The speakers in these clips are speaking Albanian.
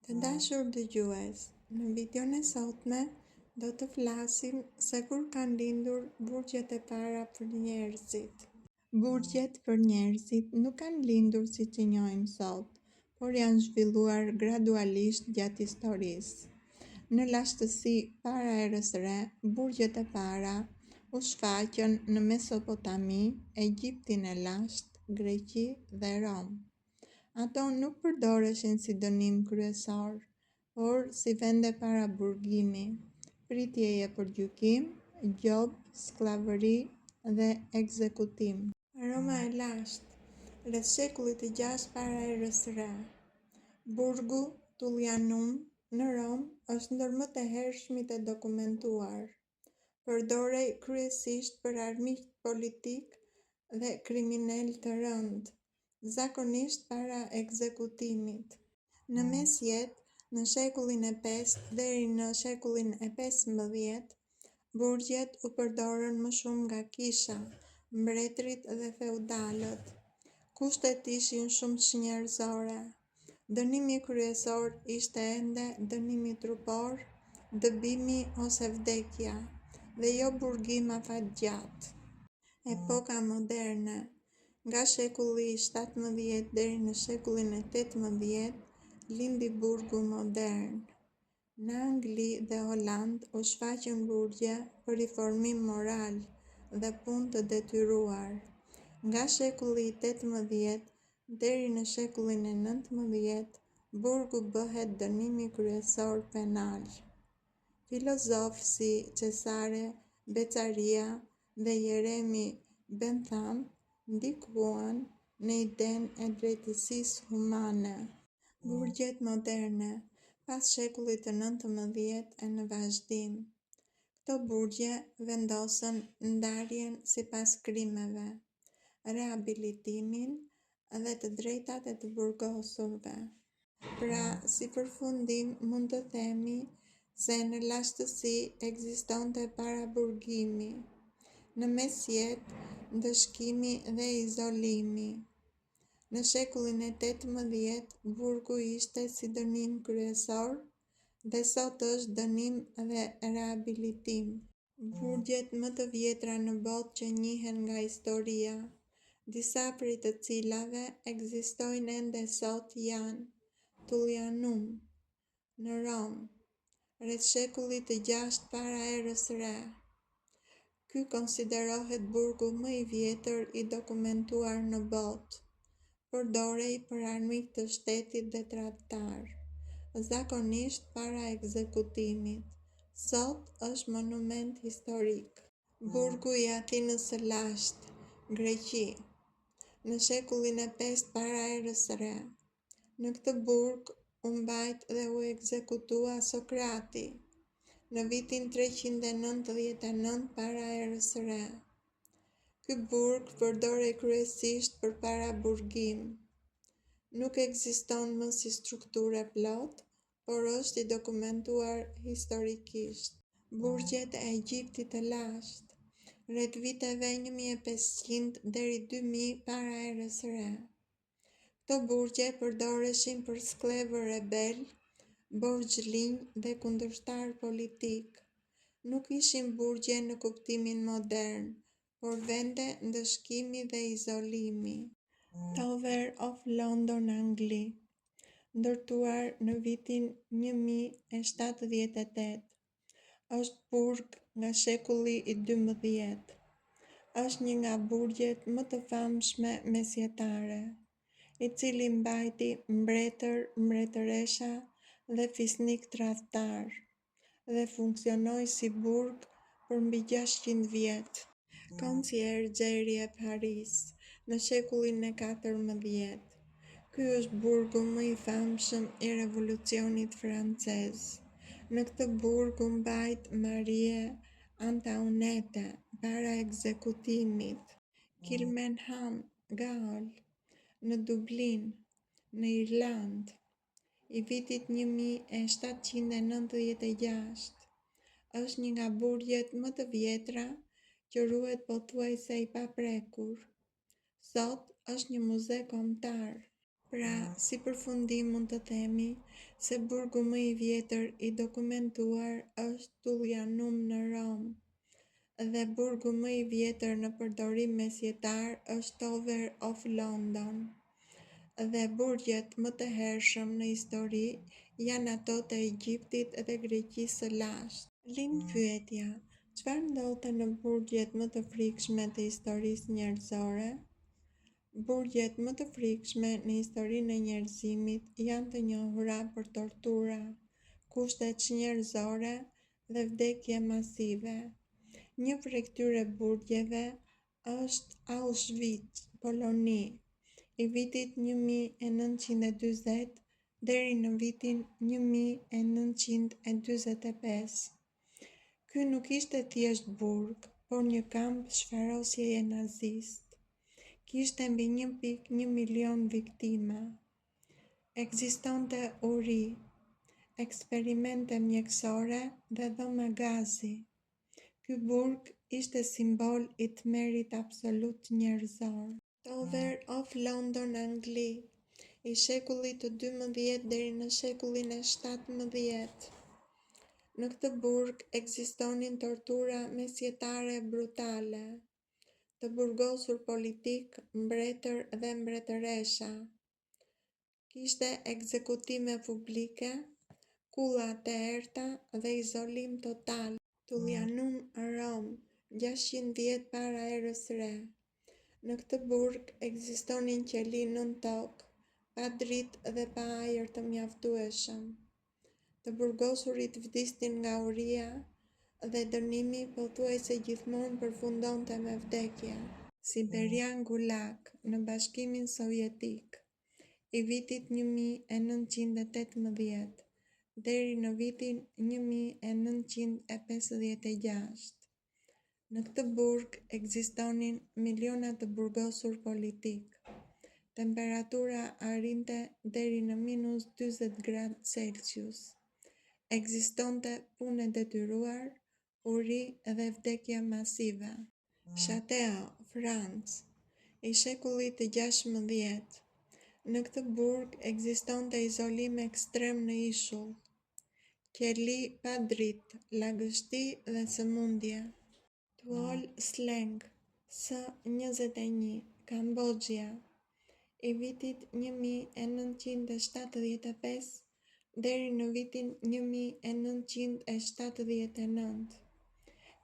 Të dashur dëgjues, në videon e sotme do të flasim se kur kanë lindur burgjet e para për njerëzit. Burgjet për njerëzit nuk kanë lindur si që njohim sot, por janë zhvilluar gradualisht gjatë historisë. Në lashtësi para erës re, burgjet e para u shfaqën në Mesopotami, Egjiptin e lashtë, Greqi dhe Rom. Ato nuk përdoreshin si dënim kryesor, por si vende para burgimi, pritjeje për gjykim, gjobë, skllavëri dhe ekzekutim. Roma e lashtë, rreth shekullit të 6 para erës re. Burgu Tullianum në Rom është ndër më të hershmit e dokumentuar. Përdorej kryesisht për armiq politik dhe kriminal të rënd, zakonisht para ekzekutimit. Në mesjet, në shekullin e 5 deri në shekullin e 15, burgjet u përdorën më shumë nga kisha, mbretërit dhe feudalët. Kushtet ishin shumë shnjërësore. Dënimi kryesor ishte ende dënimi trupor, dëbimi ose vdekja, dhe jo burgim afatgjatë. Epoka moderne. Nga shekulli 17 deri në shekullin e 18, lindi burgu modern. Në Angli dhe Holand u shfaqën burgje për riformim moral dhe punë të detyruar. Nga shekulli 18 deri në shekullin e 19, burgu bëhet dënimi kryesor penal. Filozofë si Cesare Beccaria dhe Jeremy Bentham ndikuan në idenë e drejtësisë humane. Burgjet moderne, pas shekullit të 19 e në vazhdim. Këto burgje vendosën ndarjen sipas krimeve, rehabilitimin dhe të drejtat e të burgosurve. Pra, si përfundim mund të themi se në lashtësi ekzistonte paraburgimi, në mesjet ndëshkimi dhe izolimi. Në shekullin e 18, burgu ishte si dënim kryesor dhe sot është dënim dhe rehabilitim. Burgjet më të vjetra në botë që njihen nga historia, disa prej të cilave ekzistojnë ende sot janë Tullianum në Rom, rreth shekullit të 6 para erës re. Ky konsiderohet burgu më i vjetër i dokumentuar në botë. Përdorej për armiq të shtetit dhe tradhtar, zakonisht para ekzekutimit. Sot është monument historik. Burgu i Atinës së lashtë, Greqi, në shekullin e 5 para erës re. Në këtë burg u mbajt dhe u ekzekutua Sokrati në vitin 399 para erës re. Ky burg përdorej kryesisht për paraburgim. Nuk ekziston më si strukturë plot, por është i dokumentuar historikisht. Burgjet e Egjiptit të lashtë, rreth viteve 1500 deri 2000 para erës re. Këto burgje përdoreshin për skllëvë rebel, borxhlinj dhe kundërshtar politik. Nuk ishin burgje në kuptimin modern, por vende ndëshkimi dhe izolimi. Tower of London, Angli, ndërtuar në vitin 1078, është burg nga shekulli i 12. Është një nga burgjet më të famshme mesjetare, i cili mbajti mbretër, mbretëresha dhe fisnik tradhtar, dhe funksionoi si burg për mbi 600 vjet. Conciergerie e Paris, në shekullin e 14. Ky është burgu më i famshëm i revolucionit francez. Në këtë burg u mbajt Marie Antoinette para ekzekutimit. Kilmenham Gaol, në Dublin, në Irland, i vitit 1796, është një nga burgjet më të vjetra që ruhet pothuajse i paprekur. Sot është një muze kombëtar. Pra, si përfundim mund të themi se burgu më i vjetër i dokumentuar është Tullianum në Rom, dhe burgu më i vjetër në përdorim mesjetar është Tower of London, dhe burgjet më të hershëm në histori janë ato të Egjiptit dhe Greqisë së lashtë. Lind pyetja, çfarë ndodhte në burgjet më të frikshme të historisë njerëzore? Burgjet më të frikshme në historinë e njerëzimit janë të njohura për tortura, kushte njerëzore dhe vdekje masive. Një prej këtyre burgjeve është Auschwitz, Poloni, i vitit 1940 deri në vitin 1945. Ky nuk ishte thjesht burg, por një kamp shfarosjeje nazist. Kishte mbi 1.1 milion viktima. Ekzistonte uri, eksperimente mjekësore dhe dhoma gazi. Ky burg ishte simbol i tmerrit absolut njerëzor. Tower of London, Angli, i shekullit të 12 deri në shekullin e 17. Në këtë burg ekzistonin tortura mesjetare brutale, të burgosur politik, mbretër dhe mbretëresha. Kishte ekzekutime publike, kulla të errta dhe izolim total. Tullianum, Rom, 600 vjet para erës re. Në këtë burg ekzistonin qeli nën tokë, pa dritë dhe pa ajër të mjaftueshëm. Të burgosurit vdisnin nga uria dhe dënimi pothuajse gjithmonë përfundonte me vdekje. Siberian Gulag në Bashkimin Sovjetik, i vitit 1918 deri në vitin 1956. Në këtë burg ekzistonin miliona të burgosur politik. Temperatura arrinte deri në -40°C. Ekzistonte punë e detyruar, uri dhe vdekje masive. Château, Francë, i shekullit të 16. Në këtë burg ekzistonte izolim ekstrem në ishull, qeli pa dritë, lagështi dhe sëmundje. Tuol Sleng, S21, Kamboxhia, i vitit 1975 deri në vitin 1979.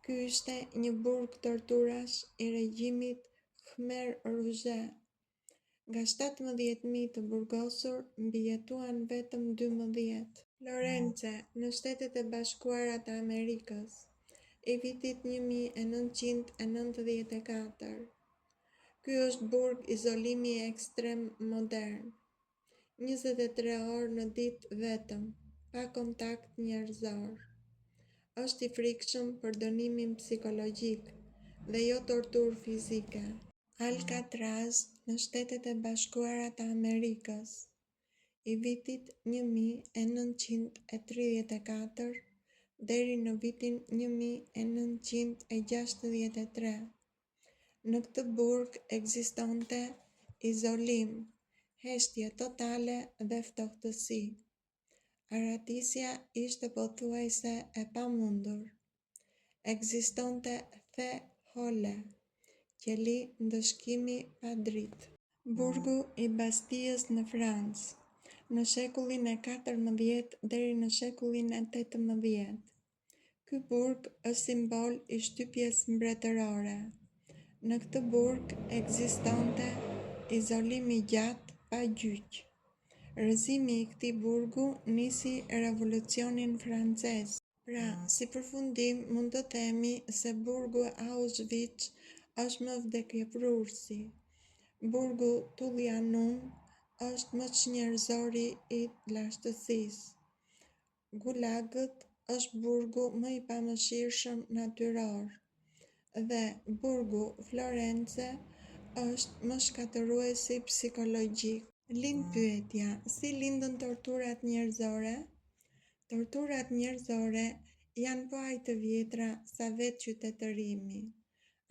Ky ishte një burg torturash i regjimit Khmer Rouge. Nga 17.000 të burgosur, mbijetuan vetëm 12. Florence, në Shtetet e Bashkuara të Amerikës, i vitit 1994. Ky është burg izolimi ekstrem modern. 23 orë në ditë vetëm, pa kontakt njerëzor. Është i frikshëm për dënimin psikologjik dhe jo torturë fizike. Alcatraz në Shtetet e Bashkuara të Amerikës, i vitit 1934 deri në vitin 1963. Në këtë burg ekzistonte izolim, heshtje totale dhe ftohtësi. Aratisja ishte pothuajse e pamundur. Ekzistonte the hole, qeli ndëshkimi pa dritë. Burgu i Bastijës në Francë, në shekullin e 14 deri në shekullin e 18. Ky burg është simbol i shtypjes mbretërore. Në këtë burg ekzistonte izolim i gjatë pa gjyq. Rrëzimi i këtij burgu nisi revolucionin francez. Pra, si përfundim mund të themi se burgu Auschwitz është më vdekjeprurësi. Burgu Tullianum është më çnjerëzori i lashtësisë. Gulagët është burgu më i pamëshirshëm natyror dhe burgu Florence është më shkatëruesi psikologjik. Lind pyetja, si lindën torturat njerëzore? Torturat njerëzore janë po aq të vjetra sa vetë qytetërimi.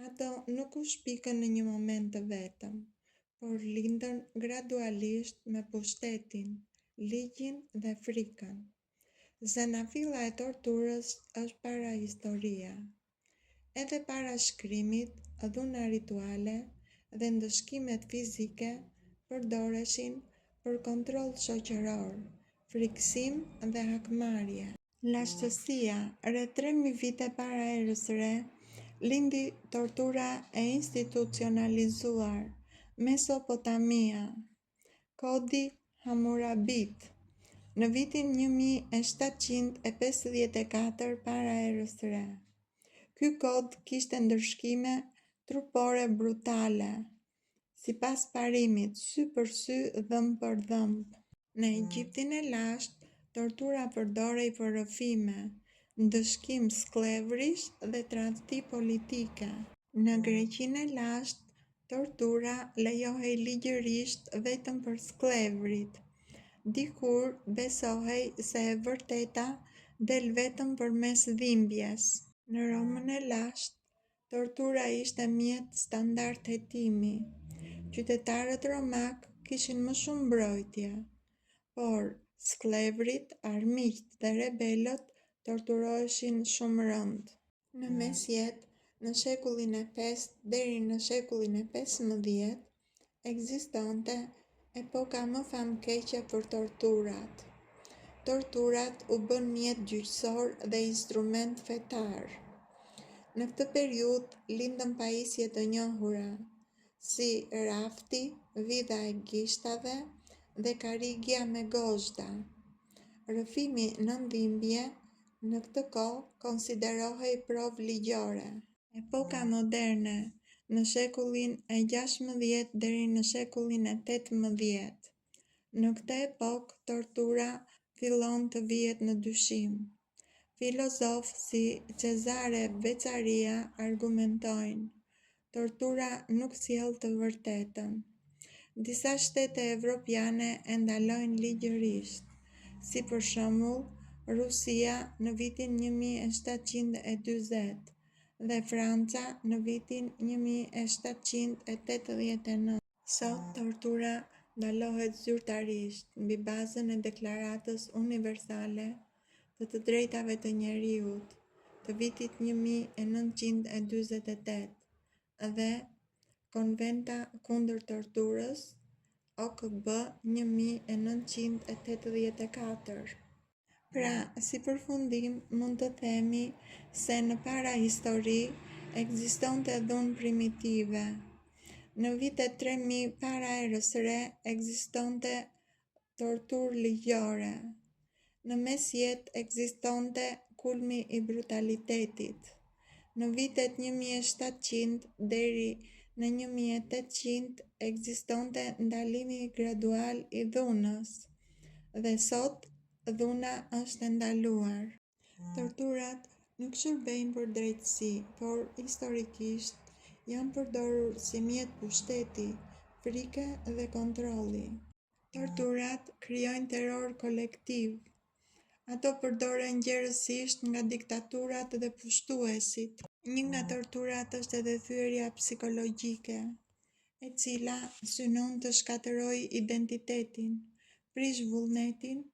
Ato nuk u shpikën në një moment të vetëm, por lindën gradualisht me pushtetin, ligjin dhe frikën. Zanafilla e torturës është para historia. Edhe para shkrimit, dhuna rituale dhe ndëshkimet fizike përdoreshin për kontroll shoqëror, frikësim dhe hakmarrje. Lashtësia, rreth 3000 vite para erës re, lindi tortura e institucionalizuar, Mesopotamia, Kodi Hammurabit, në vitin 1754 para erës re. Ky kod kishte ndërshkime trupore brutale, sipas parimit sy për sy, dhëmb për dhëmb. Në Egjiptin e lashtë, tortura përdorej për rrëfime, ndëshkim sklevrish dhe tradhti politike. Në Greqinë e lashtë, tortura lejohej ligjërisht vetëm për sklevrit. Dikur besohej se e vërteta del vetëm përmes dhimbjes. Në Romën e lashtë, tortura ishte mjet standard hetimi. Qytetarët romak kishin më shumë mbrojtje, por sklevrit, armiqt dhe rebelët torturoheshin shumë rënd. Në mesjet, në shekullin e 5 deri në shekullin e 15, ekzistonte epoka më famkeqe për torturat. Torturat u bën mjet gjyqësor dhe instrument fetar. Në këtë periudhë lindën pajisje të njohura, si rafti, vidha e gishtave dhe karrigja me gozhda. Rrëfimi në dhimbje në këtë kohë konsiderohej provë ligjore. Epoka moderne, në shekullin e 16 deri në shekullin e 18. Në këtë epokë, tortura fillon të vihet në dyshim. Filozofë si Cezare Beccaria argumentojnë: tortura nuk sjell të vërtetën. Disa shtete evropiane e ndalojnë ligjërisht, si për shembull Rusia në vitin 1740 dhe Franca në vitin 1789. Sot tortura ndalohet zyrtarisht mbi bazën e Deklaratës Universale të drejtave të njeriut të vitit 1948 dhe Konventa kundër torturës OKB 1984. Pra, si përfundim, mund të themi se në para histori ekzistonte dhunë primitive. Në vitet 3000 para erës re ekzistonte torturë ligjore. Në mesjet ekzistonte kulmi i brutalitetit. Në vitet 1700 deri në 1800 ekzistonte ndalimi gradual i dhunës dhe sot dhuna është ndaluar. Torturat nuk shërbejnë për drejtësi, por historikisht janë përdorur si mjet pushteti, frike dhe kontrolli. Torturat krijojnë terror kolektiv. Ato përdoren gjerësisht nga diktaturat dhe pushtuesit. Një nga torturat është edhe thyerja psikologjike, e cila synon të shkatërrojë identitetin, prish vullnetin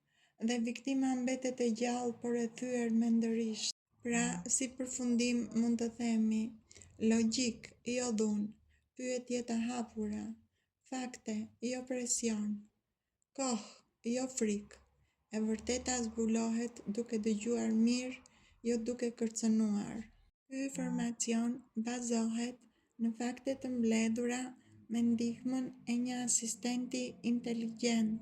dhe viktima mbetet e gjallë por e thyer mendërisht. Pra, si përfundim mund të themi: logjik, jo dhunë; pyetje të hapura; fakte, jo presion; kohë, jo frikë; e vërteta zbulohet duke dëgjuar mirë, jo duke kërcënuar. Ky informacion bazohet në fakte të mbledhura me ndihmën e një asistenti inteligjent.